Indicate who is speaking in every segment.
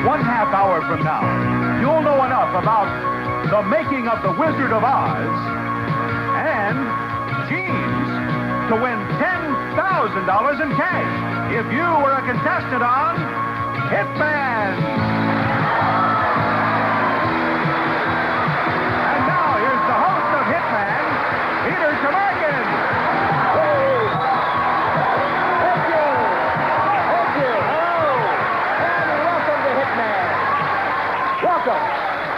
Speaker 1: 1/2 hour from now, you'll know enough about the making of the Wizard of Oz and Jeans to win $10,000 in cash if you were a contestant on Hitman. And now here's the host of Hitman, Peter Tomarken.
Speaker 2: Thank you. Hello. And welcome to Hitman. Welcome.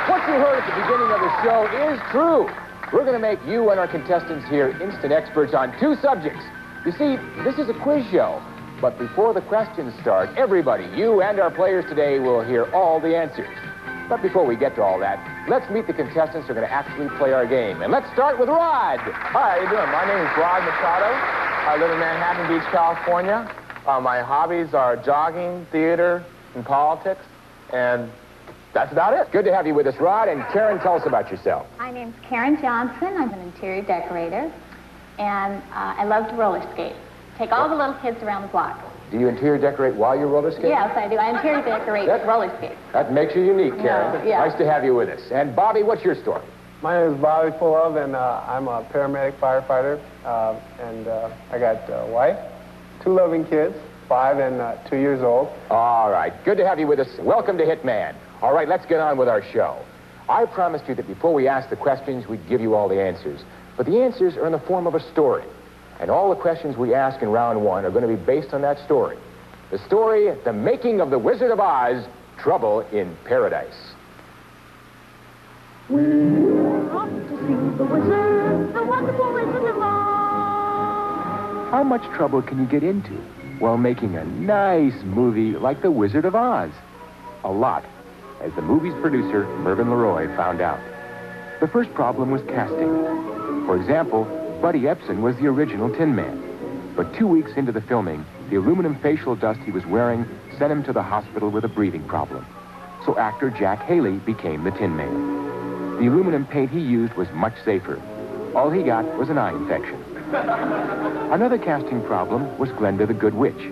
Speaker 2: What you heard at the beginning of the show is true. We're going to make you and our contestants here instant experts on 2 subjects. You see, this is a quiz show. But before the questions start, everybody, you and our players today, will hear all the answers. But before we get to all that, let's meet the contestants who are going to actually play our game. And let's start with Rod.
Speaker 3: Hi, how you doing? My name is Rod Machado. I live in Manhattan Beach, California. My hobbies are jogging, theater, and politics. And that's about it.
Speaker 2: Good to have you with us, Rod. And Karen, tell us about yourself.
Speaker 4: My name's Karen Johnson. I'm an interior decorator, and I love to roller skate. Take all the little kids around the block.
Speaker 2: Do you interior decorate while you roller skate?
Speaker 4: Yes, I do. I interior decorate roller skates.
Speaker 2: That makes you unique, Karen.
Speaker 4: No, yeah.
Speaker 2: Nice to have you with us. And Bobby, what's your story?
Speaker 5: My name is Bobby Fullov, and I'm a paramedic firefighter. I got a wife, 2 loving kids, 5 and 2 years old.
Speaker 2: All right. Good to have you with us. Welcome to Hitman. All right, let's get on with our show. I promised you that before we asked the questions, we'd give you all the answers. But the answers are in the form of a story. And all the questions we ask in round 1 are going to be based on that story. The story, The Making of the Wizard of Oz, Trouble in Paradise.
Speaker 6: We're off to see the wizard, the wonderful Wizard of Oz.
Speaker 7: How much trouble can you get into while making a nice movie like The Wizard of Oz? A lot, as the movie's producer, Mervyn LeRoy, found out. The first problem was casting. For example, Buddy Epson was the original Tin Man. But 2 weeks into the filming, the aluminum facial dust he was wearing sent him to the hospital with a breathing problem. So actor Jack Haley became the Tin Man. The aluminum paint he used was much safer. All he got was an eye infection. Another casting problem was Glenda the Good Witch.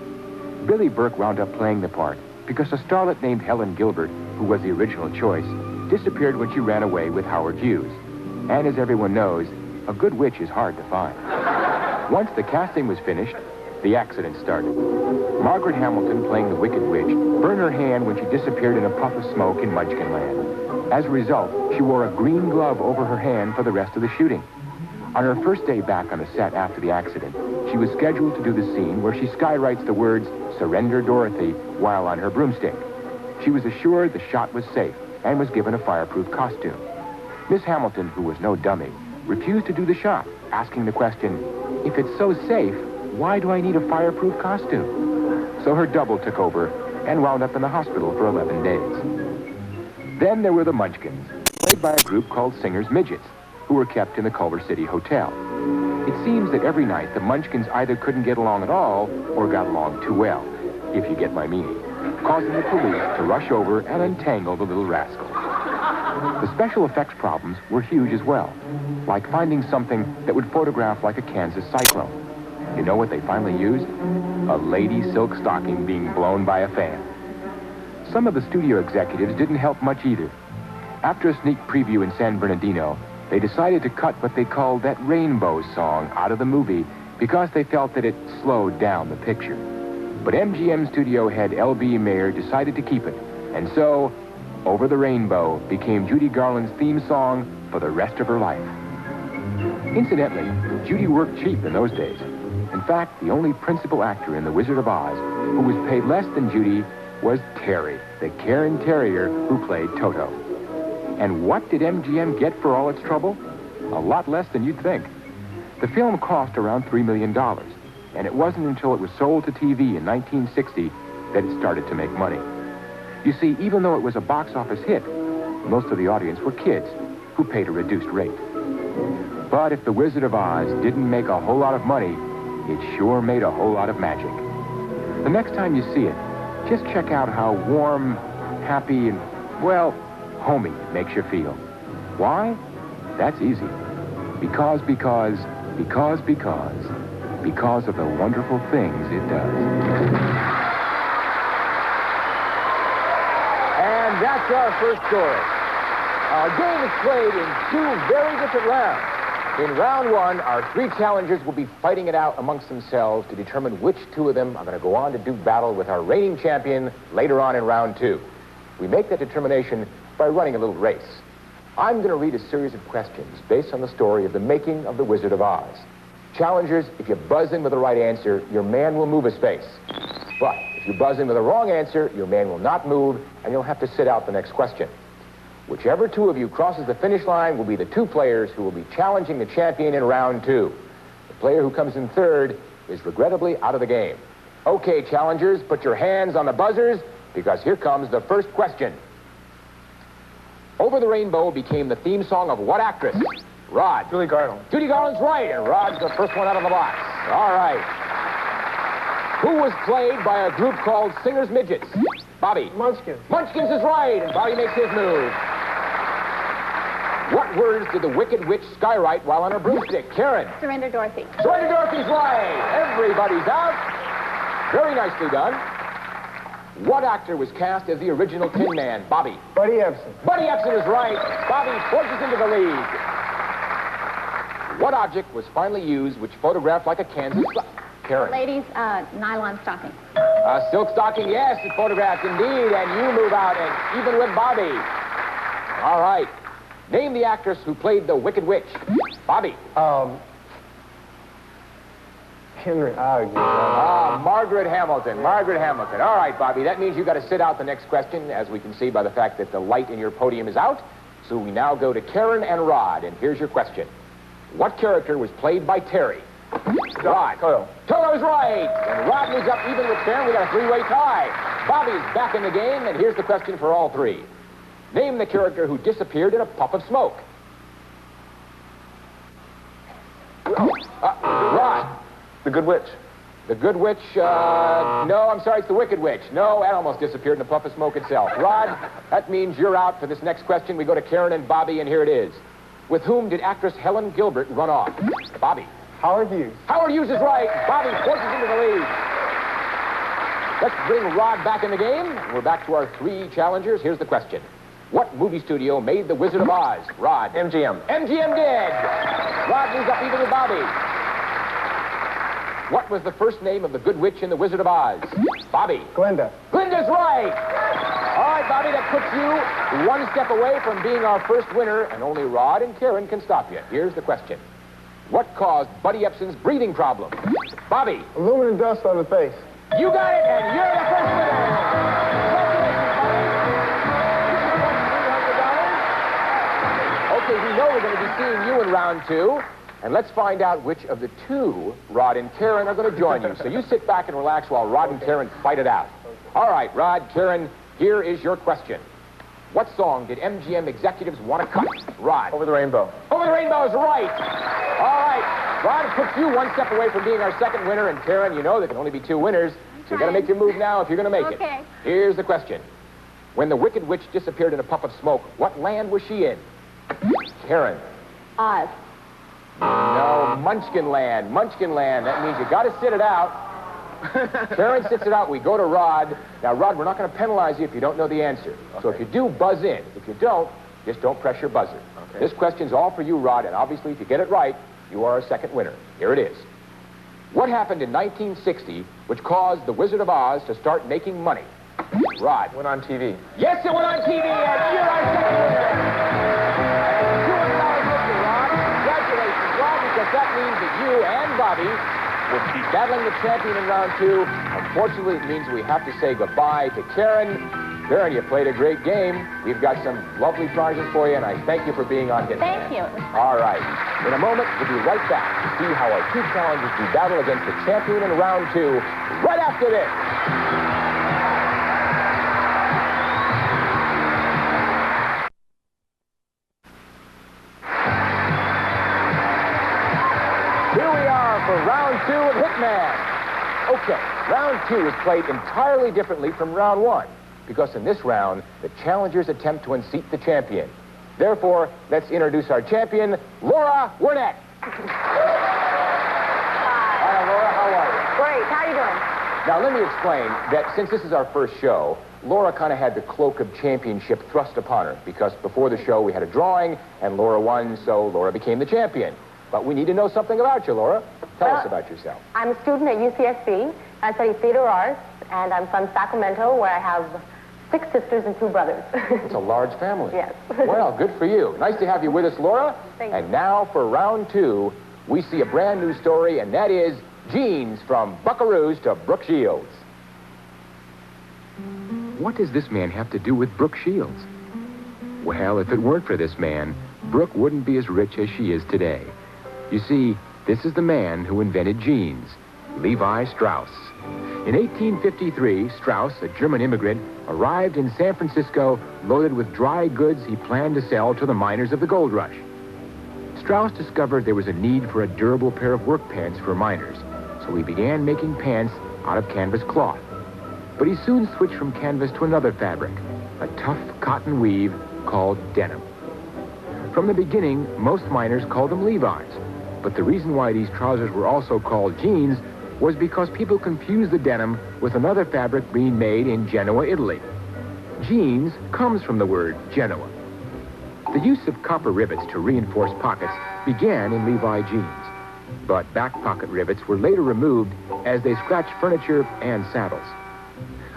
Speaker 7: Billy Burke wound up playing the part because a starlet named Helen Gilbert, who was the original choice, disappeared when she ran away with Howard Hughes. And as everyone knows, a good witch is hard to find. Once the casting was finished, the accident started. Margaret Hamilton, playing the Wicked Witch, burned her hand when she disappeared in a puff of smoke in Munchkinland. As a result, she wore a green glove over her hand for the rest of the shooting. On her first day back on the set after the accident, she was scheduled to do the scene where she skywrites the words, "Surrender Dorothy," while on her broomstick. She was assured the shot was safe and was given a fireproof costume. Miss Hamilton, who was no dummy, refused to do the shot, asking the question, "If it's so safe, why do I need a fireproof costume?" So her double took over and wound up in the hospital for 11 days. Then there were the Munchkins, played by a group called Singers Midgets, who were kept in the Culver City Hotel. It seems that every night the Munchkins either couldn't get along at all or got along too well, if you get my meaning, causing the police to rush over and untangle the little rascals. The special effects problems were huge as well, like finding something that would photograph like a Kansas cyclone. You know what they finally used? A lady silk stocking being blown by a fan. Some of the studio executives didn't help much either. After a sneak preview in San Bernardino, they decided to cut what they called that Rainbow song out of the movie because they felt that it slowed down the picture. But MGM studio head L.B. Mayer decided to keep it, and so Over the Rainbow became Judy Garland's theme song for the rest of her life. Incidentally, Judy worked cheap in those days. In fact, the only principal actor in The Wizard of Oz who was paid less than Judy was Terry, the Cairn Terrier who played Toto. And what did MGM get for all its trouble? A lot less than you'd think. The film cost around $3 million, and it wasn't until it was sold to TV in 1960 that it started to make money. You see, even though it was a box office hit, most of the audience were kids who paid a reduced rate. But if The Wizard of Oz didn't make a whole lot of money, it sure made a whole lot of magic. The next time you see it, just check out how warm, happy, and, well, homey it makes you feel. Why? That's easy. Because of the wonderful things it does.
Speaker 2: that's our first story. Our game is played in two very different rounds. In round one, our three challengers will be fighting it out amongst themselves to determine which two of them are going to go on to do battle with our reigning champion later on in round two. We make that determination by running a little race. I'm going to read a series of questions based on the story of the making of the Wizard of Oz. Challengers, if you buzz in with the right answer, your man will move his face. But if you buzz in with the wrong answer, your man will not move, and you'll have to sit out the next question. Whichever two of you crosses the finish line will be the two players who will be challenging the champion in round two. The player who comes in third is regrettably out of the game. Okay, challengers, put your hands on the buzzers, because here comes the first question. Over the Rainbow became the theme song of what actress? Rod.
Speaker 3: Judy Garland.
Speaker 2: Judy Garland's right, and Rod's the first one out of the box. All right. Who was played by a group called Singers Midgets? Bobby.
Speaker 5: Munchkin.
Speaker 2: Munchkins is right, and Bobby makes his move. What words did the Wicked Witch skywrite while on her broomstick? Karen.
Speaker 4: Surrender Dorothy.
Speaker 2: Surrender Dorothy's right. Everybody's out. Very nicely done. What actor was cast as the original Tin Man? Bobby.
Speaker 5: Buddy Ebsen.
Speaker 2: Buddy Ebsen is right. Bobby forces into the lead. What object was finally used which photographed like a Kansas... Karen.
Speaker 4: Ladies, nylon stocking.
Speaker 2: Silk stocking, yes, it photographed indeed, and you move out, and even with Bobby. All right. Name the actress who played the Wicked Witch. Bobby.
Speaker 5: Henry.
Speaker 2: Margaret Hamilton. Margaret Hamilton. All right, Bobby, that means you've got to sit out the next question, as we can see by the fact that the light in your podium is out. So we now go to Karen and Rod, and here's your question. What character was played by Terry? Rod.
Speaker 3: Toto.
Speaker 2: Toto's right. And Rod moves up even with Karen. We got a three-way tie. Bobby's back in the game, and here's the question for all three. Name the character who disappeared in a puff of smoke. Rod.
Speaker 3: The Good Witch.
Speaker 2: The Good Witch, no, I'm sorry, it's the Wicked Witch. No, that almost disappeared in a puff of smoke itself. Rod, that means you're out for this next question. We go to Karen and Bobby, and here it is. With whom did actress Helen Gilbert run off? Bobby.
Speaker 5: Howard Hughes.
Speaker 2: Howard Hughes is right. Bobby forces into the lead. Let's bring Rod back in the game. We're back to our three challengers. Here's the question. What movie studio made The Wizard of Oz? Rod.
Speaker 3: MGM.
Speaker 2: MGM did. Rod moves up even with Bobby. What was the first name of the Good Witch in The Wizard of Oz? Bobby.
Speaker 5: Glinda.
Speaker 2: Glinda's right. All right, Bobby, that puts you one step away from being our first winner, and only Rod and Karen can stop you. Here's the question. What caused Buddy Ebsen's breathing problem? Bobby.
Speaker 5: Aluminum dust on the face.
Speaker 2: You got it, and you're the first winner. Congratulations, Bobby. Okay, we know we're going to be seeing you in round two. And let's find out which of the two, Rod and Karen, are going to join you. So you sit back and relax while Rod and Karen fight it out. All right, Rod, Karen, here is your question. What song did MGM executives want to cut? Rod.
Speaker 3: Over the Rainbow.
Speaker 2: Over the Rainbow is right. All right. Rod puts you one step away from being our second winner, and Karen, you know there can only be two winners, so you got to make your move now if you're going to make it.
Speaker 4: Okay.
Speaker 2: Here's the question. When the Wicked Witch disappeared in a puff of smoke, what land was she in? Karen.
Speaker 4: Oz.
Speaker 2: No, Munchkin Land. Munchkin Land. That means you got to sit it out. Karen sits it out. We go to Rod. Now, Rod, we're not going to penalize you if you don't know the answer. Okay. So if you do, buzz in. If you don't, just don't press your buzzer. Okay. This question's all for you, Rod, and obviously if you get it right, you are our second winner. Here it is. What happened in 1960 which caused the Wizard of Oz to start making money? Rod.
Speaker 3: Went on TV.
Speaker 2: Yes, it went on TV, and you're our second winner. Because that means that you and Bobby will be battling the champion in round two. Unfortunately, it means we have to say goodbye to Karen. Karen, you played a great game. We've got some lovely prizes for you, and I thank you for being on Hit.
Speaker 4: Thank you.
Speaker 2: All right. In a moment, we'll be right back to see how our two challengers do battle against the champion in round two, right after this. For round two of Hitman. Okay, round two is played entirely differently from round one, because in this round, the challengers attempt to unseat the champion. Therefore, let's introduce our champion, Laura Wernette.
Speaker 8: Hi.
Speaker 2: Hi, Laura, how are you?
Speaker 8: Great. How are you doing?
Speaker 7: Now, let me explain that since this is our first show, Laura kind of had the cloak of championship thrust upon her because before the show we had a drawing and Laura won, so Laura became the champion. But we need to know something about you, Laura. Tell us about yourself.
Speaker 8: I'm a student at UCSB. I study theater arts, and I'm from Sacramento, where I have 6 sisters and 2 brothers.
Speaker 7: It's a large family.
Speaker 8: Yes.
Speaker 7: Well, good for you. Nice to have you with us, Laura.
Speaker 8: Thank you.
Speaker 7: And now for round 2, we see a brand new story, and that is Jeans from Buckaroos to Brooke Shields. What does this man have to do with Brooke Shields? Well, if it weren't for this man, Brooke wouldn't be as rich as she is today. You see, this is the man who invented jeans, Levi Strauss. In 1853, Strauss, a German immigrant, arrived in San Francisco loaded with dry goods he planned to sell to the miners of the gold rush. Strauss discovered there was a need for a durable pair of work pants for miners, so he began making pants out of canvas cloth. But he soon switched from canvas to another fabric, a tough cotton weave called denim. From the beginning, most miners called them Levi's, but the reason why these trousers were also called jeans was because people confused the denim with another fabric being made in Genoa, Italy. Jeans comes from the word Genoa. The use of copper rivets to reinforce pockets began in Levi jeans, but back pocket rivets were later removed as they scratched furniture and saddles.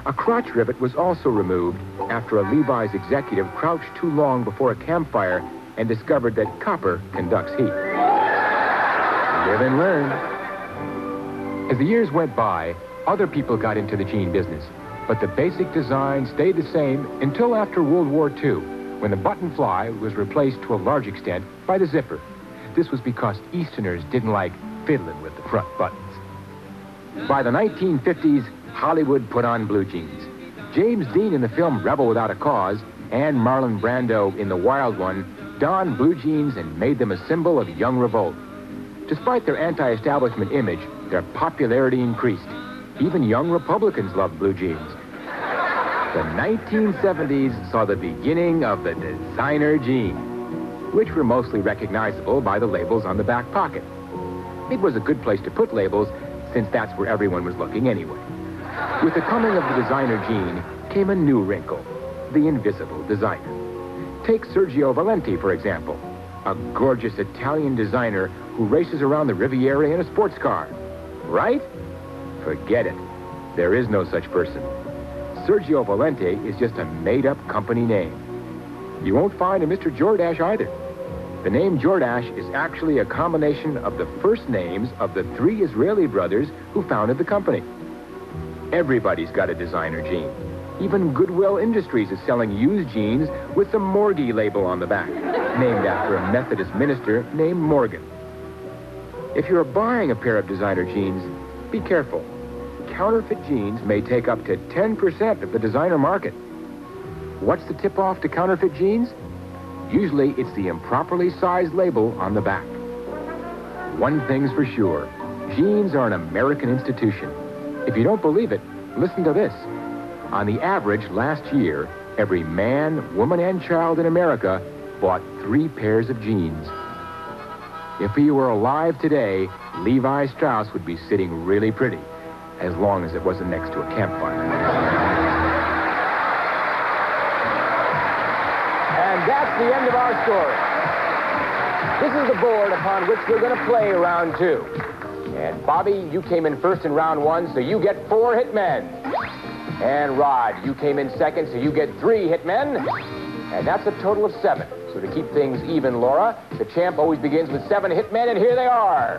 Speaker 7: A crotch rivet was also removed after a Levi's executive crouched too long before a campfire and discovered that copper conducts heat. Live and learn. As the years went by, other people got into the jean business, but the basic design stayed the same until after World War II, when the button fly was replaced to a large extent by the zipper. This was because Easterners didn't like fiddling with the front buttons. By the 1950s, Hollywood put on blue jeans. James Dean in the film Rebel Without a Cause and Marlon Brando in The Wild One donned blue jeans and made them a symbol of young revolt. Despite their anti-establishment image, their popularity increased. Even young Republicans loved blue jeans. The 1970s saw the beginning of the designer jean, which were mostly recognizable by the labels on the back pocket. It was a good place to put labels, since that's where everyone was looking anyway. With the coming of the designer jean came a new wrinkle, the invisible designer. Take Sergio Valenti, for example, a gorgeous Italian designer who races around the Riviera in a sports car. Right? Forget it. There is no such person. Sergio Valenti is just a made-up company name. You won't find a Mr. Jordache either. The name Jordache is actually a combination of the first names of the 3 Israeli brothers who founded the company. Everybody's got a designer jean. Even Goodwill Industries is selling used jeans with the Morgie label on the back, named after a Methodist minister named Morgan. If you're buying a pair of designer jeans, be careful. Counterfeit jeans may take up to 10% of the designer market. What's the tip-off to counterfeit jeans? Usually, it's the improperly sized label on the back. One thing's for sure, jeans are an American institution. If you don't believe it, listen to this. On the average, last year, every man, woman, and child in America bought 3 pairs of jeans. If he were alive today, Levi Strauss would be sitting really pretty, as long as it wasn't next to a campfire.
Speaker 2: And that's the end of our story. This is the board upon which we're going to play round 2.
Speaker 7: And Bobby, you came in first in round 1, so you get 4 hitmen. And Rod, you came in second, so you get 3 hitmen. And that's a total of 7. So to keep things even, Laura, the champ always begins with 7 hitmen, and here they are.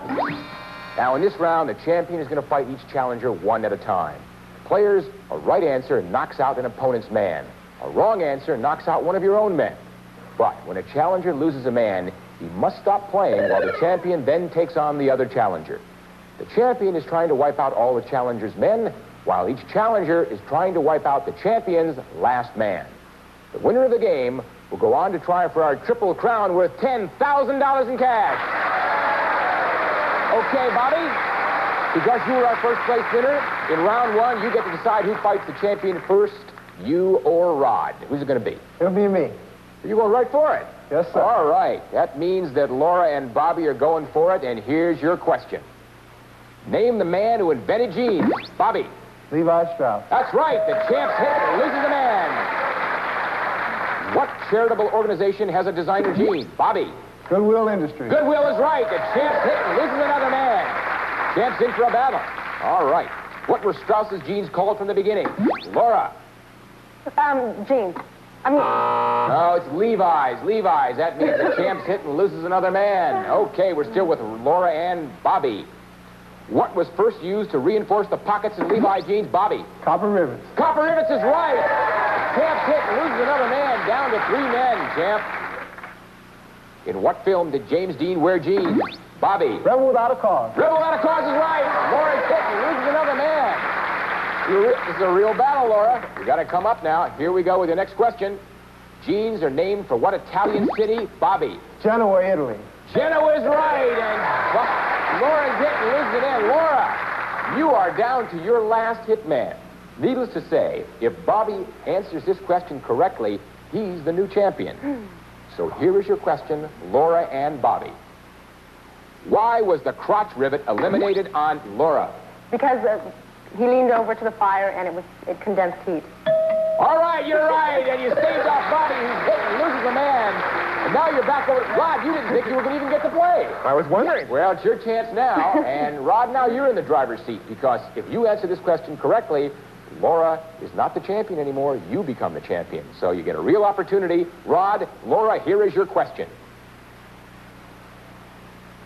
Speaker 7: Now, in this round, the champion is going to fight each challenger one at a time. Players, a right answer knocks out an opponent's man. A wrong answer knocks out one of your own men. But when a challenger loses a man, he must stop playing while the champion then takes on the other challenger. The champion is trying to wipe out all the challenger's men, while each challenger is trying to wipe out the champion's last man. The winner of the game will go on to try for our triple crown worth $10,000 in cash. Okay, Bobby, because you were our first place winner, in round 1, you get to decide who fights the champion first, you or Rod. Who's it going to be?
Speaker 5: It'll be me.
Speaker 7: You're going right for it.
Speaker 5: Yes, sir.
Speaker 7: All right. That means that Laura and Bobby are going for it, and here's your question. Name the man who invented jeans. Bobby.
Speaker 5: Levi Strauss.
Speaker 2: That's right. The champ's hit and loses a man. What charitable organization has a designer gene? Bobby.
Speaker 5: Goodwill Industries.
Speaker 2: Goodwill is right. The champ's hit and loses another man. Champ's in for a battle. All right. What were Strauss's jeans called from the beginning? Laura.
Speaker 8: Jeans. I mean,
Speaker 2: No, it's Levi's. Levi's. That means the champ's hit and loses another man. Okay, we're still with Laura and Bobby. What was first used to reinforce the pockets in Levi jeans? Bobby.
Speaker 5: Copper rivets.
Speaker 2: Copper rivets is right. Champ's hit and loses another man. Down to 3 men, Champ. In what film did James Dean wear jeans? Bobby.
Speaker 5: Rebel Without a Cause.
Speaker 2: Rebel Without a Cause is right. Laura's hit and loses another man. This is a real battle, Laura. You got to come up now. Here we go with your next question. Jeans are named for what Italian city? Bobby.
Speaker 5: Genoa, Italy.
Speaker 2: Genoa is right. And Laura's hit and loses it in. Laura, you are down to your last hit man. Needless to say, if Bobby answers this question correctly, he's the new champion. So here is your question, Laura and Bobby. Why was the crotch rivet eliminated on Laura?
Speaker 8: because he leaned over to the fire and it condensed heat.
Speaker 2: All right, you're right, and you saved off Bobby, who's hit and loses a man. And now you're back over. Rod, you didn't think you were going to even get to play.
Speaker 3: I was wondering.
Speaker 2: Well, it's your chance now, and Rod, now you're in the driver's seat, because if you answer this question correctly, Laura is not the champion anymore. You become the champion. So you get a real opportunity. Rod, Laura, here is your question.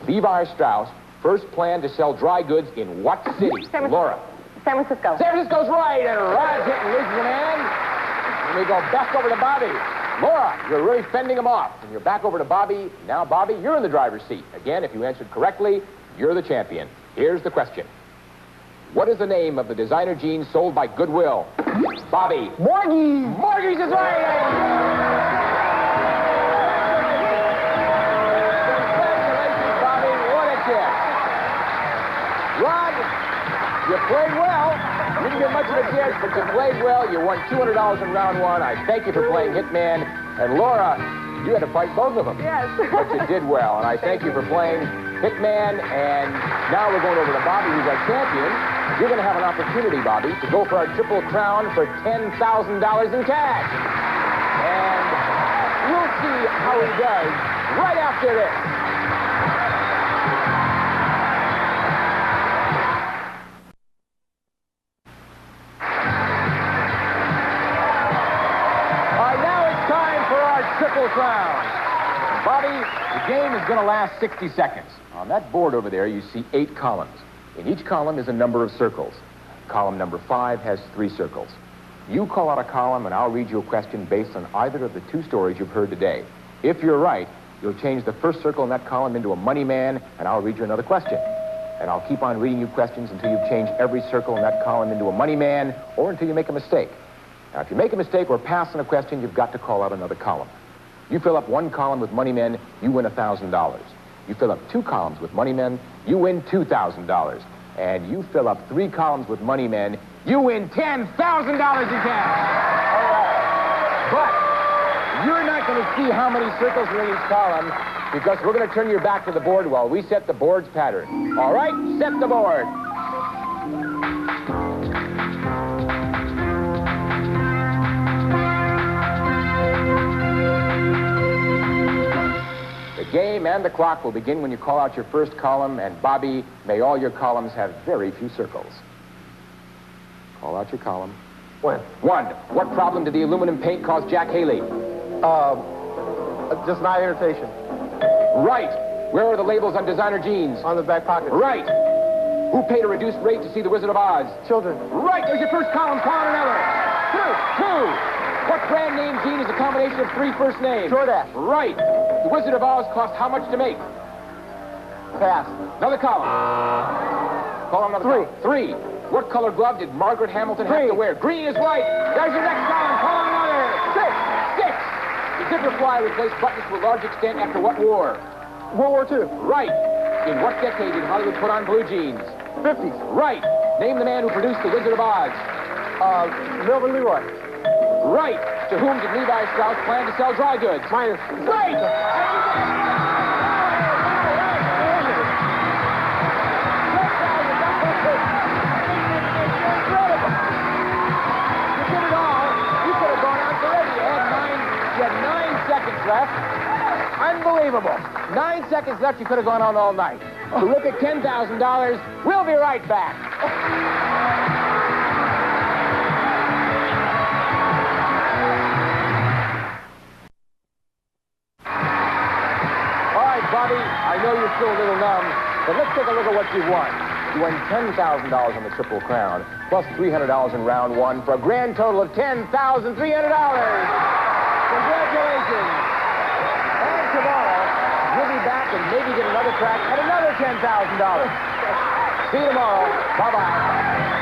Speaker 2: Levi Strauss first planned to sell dry goods in what city? Laura.
Speaker 8: San Francisco.
Speaker 2: San Francisco's right, and Rod's hit and loses a man. And we go back over to Bobby. Laura, you're really fending him off. And you're back over to Bobby. Now, Bobby, you're in the driver's seat. Again, if you answered correctly, you're the champion. Here's the question. What is the name of the designer jeans sold by Goodwill? Bobby.
Speaker 5: Morgies.
Speaker 2: Morgies is right. Congratulations, Bobby. What a chance. Rod, you played well. You didn't get much of a chance, but you played well. You won $200 in round one. I thank you for playing Hitman. And Laura, you had to fight both of them.
Speaker 8: Yes.
Speaker 2: But you did well. And I thank you for playing Hitman. And now we're going over to Bobby, who's our champion. You're going to have an opportunity, Bobby, to go for our Triple Crown for $10,000 in cash. And we'll see how he does right after this. All right, now it's time for our Triple Crown. Bobby, the game is going to last 60 seconds. On that board over there, you see 8 columns. In each column is a number of circles. Column number 5 has 3 circles. You call out a column, and I'll read you a question based on either of the 2 stories you've heard today. If you're right, you'll change the first circle in that column into a money man, and I'll read you another question. And I'll keep on reading you questions until you've changed every circle in that column into a money man, or until you make a mistake. Now, if you make a mistake or pass on a question, you've got to call out another column. You fill up 1 column with money men, you win $1,000. You fill up 2 columns with money men, you win $2,000. And you fill up 3 columns with money men, you win $10,000 in cash. But you're not going to see how many circles are in each column, because we're going to turn your back to the board while we set the board's pattern. All right, set the board. The game and the clock will begin when you call out your first column, and Bobby, may all your columns have very few circles. Call out your column.
Speaker 5: 1.
Speaker 2: 1. What problem did the aluminum paint cause Jack Haley?
Speaker 5: Just an eye irritation.
Speaker 2: Right. Where are the labels on designer jeans?
Speaker 5: On the back pocket.
Speaker 2: Right. Who paid a reduced rate to see The Wizard of Oz?
Speaker 5: Children.
Speaker 2: Right. There's your first column. Call out another. 2. What brand name jean is a combination of 3 first names?
Speaker 5: Jordache.
Speaker 2: Right. The Wizard of Oz cost how much to make?
Speaker 5: Pass.
Speaker 2: Another column. Call another
Speaker 5: 3.
Speaker 2: column. 3. What color glove did Margaret Hamilton have to wear? Green is right. There's your next column. Call another. 6. The zipper fly replaced buttons to a large extent after what war?
Speaker 5: World War II.
Speaker 2: Right. In what decade did Hollywood put on blue jeans?
Speaker 5: 50s.
Speaker 2: Right. Name the man who produced The Wizard of Oz.
Speaker 5: Melvin Leroy.
Speaker 2: Right. To whom did Levi Strauss plan to sell dry goods?
Speaker 5: Minus.
Speaker 2: Right. left. Unbelievable. 9 seconds left. You could have gone on all night. Terrific $10,000. We'll be right back. All right, Bobby, I know you're still a little numb, but let's take a look at what you won. You won $10,000 on the Triple Crown, plus $300 in round one, for a grand total of $10,300. Congratulations. And tomorrow, you'll be back and maybe get another crack at another $10,000. See you tomorrow. Bye-bye.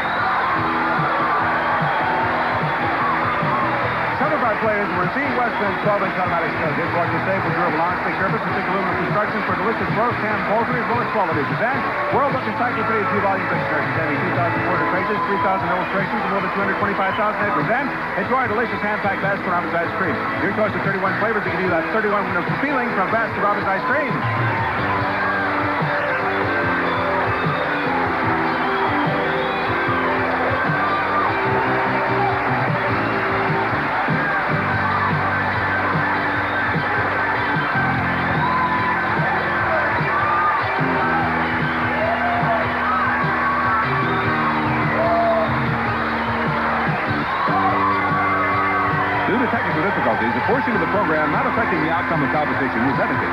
Speaker 1: Some of our players were seeing West Bend's 12-inch automatic stove dishwasher safe with durable non-stick surface and thick aluminum construction for delicious roast ham poultry as well as quality dishes. And World Book Encyclopedia 2-volume dictionary containing 2,400 pages, 3,000 illustrations, and more than 225,000 entries. And enjoy a delicious hand-packed Baskin Robbins ice cream. Your choice of 31 flavors to give you that 31 feeling from Baskin Robbins ice cream. Due to technical difficulties, a portion of the program not affecting the outcome of competition was edited.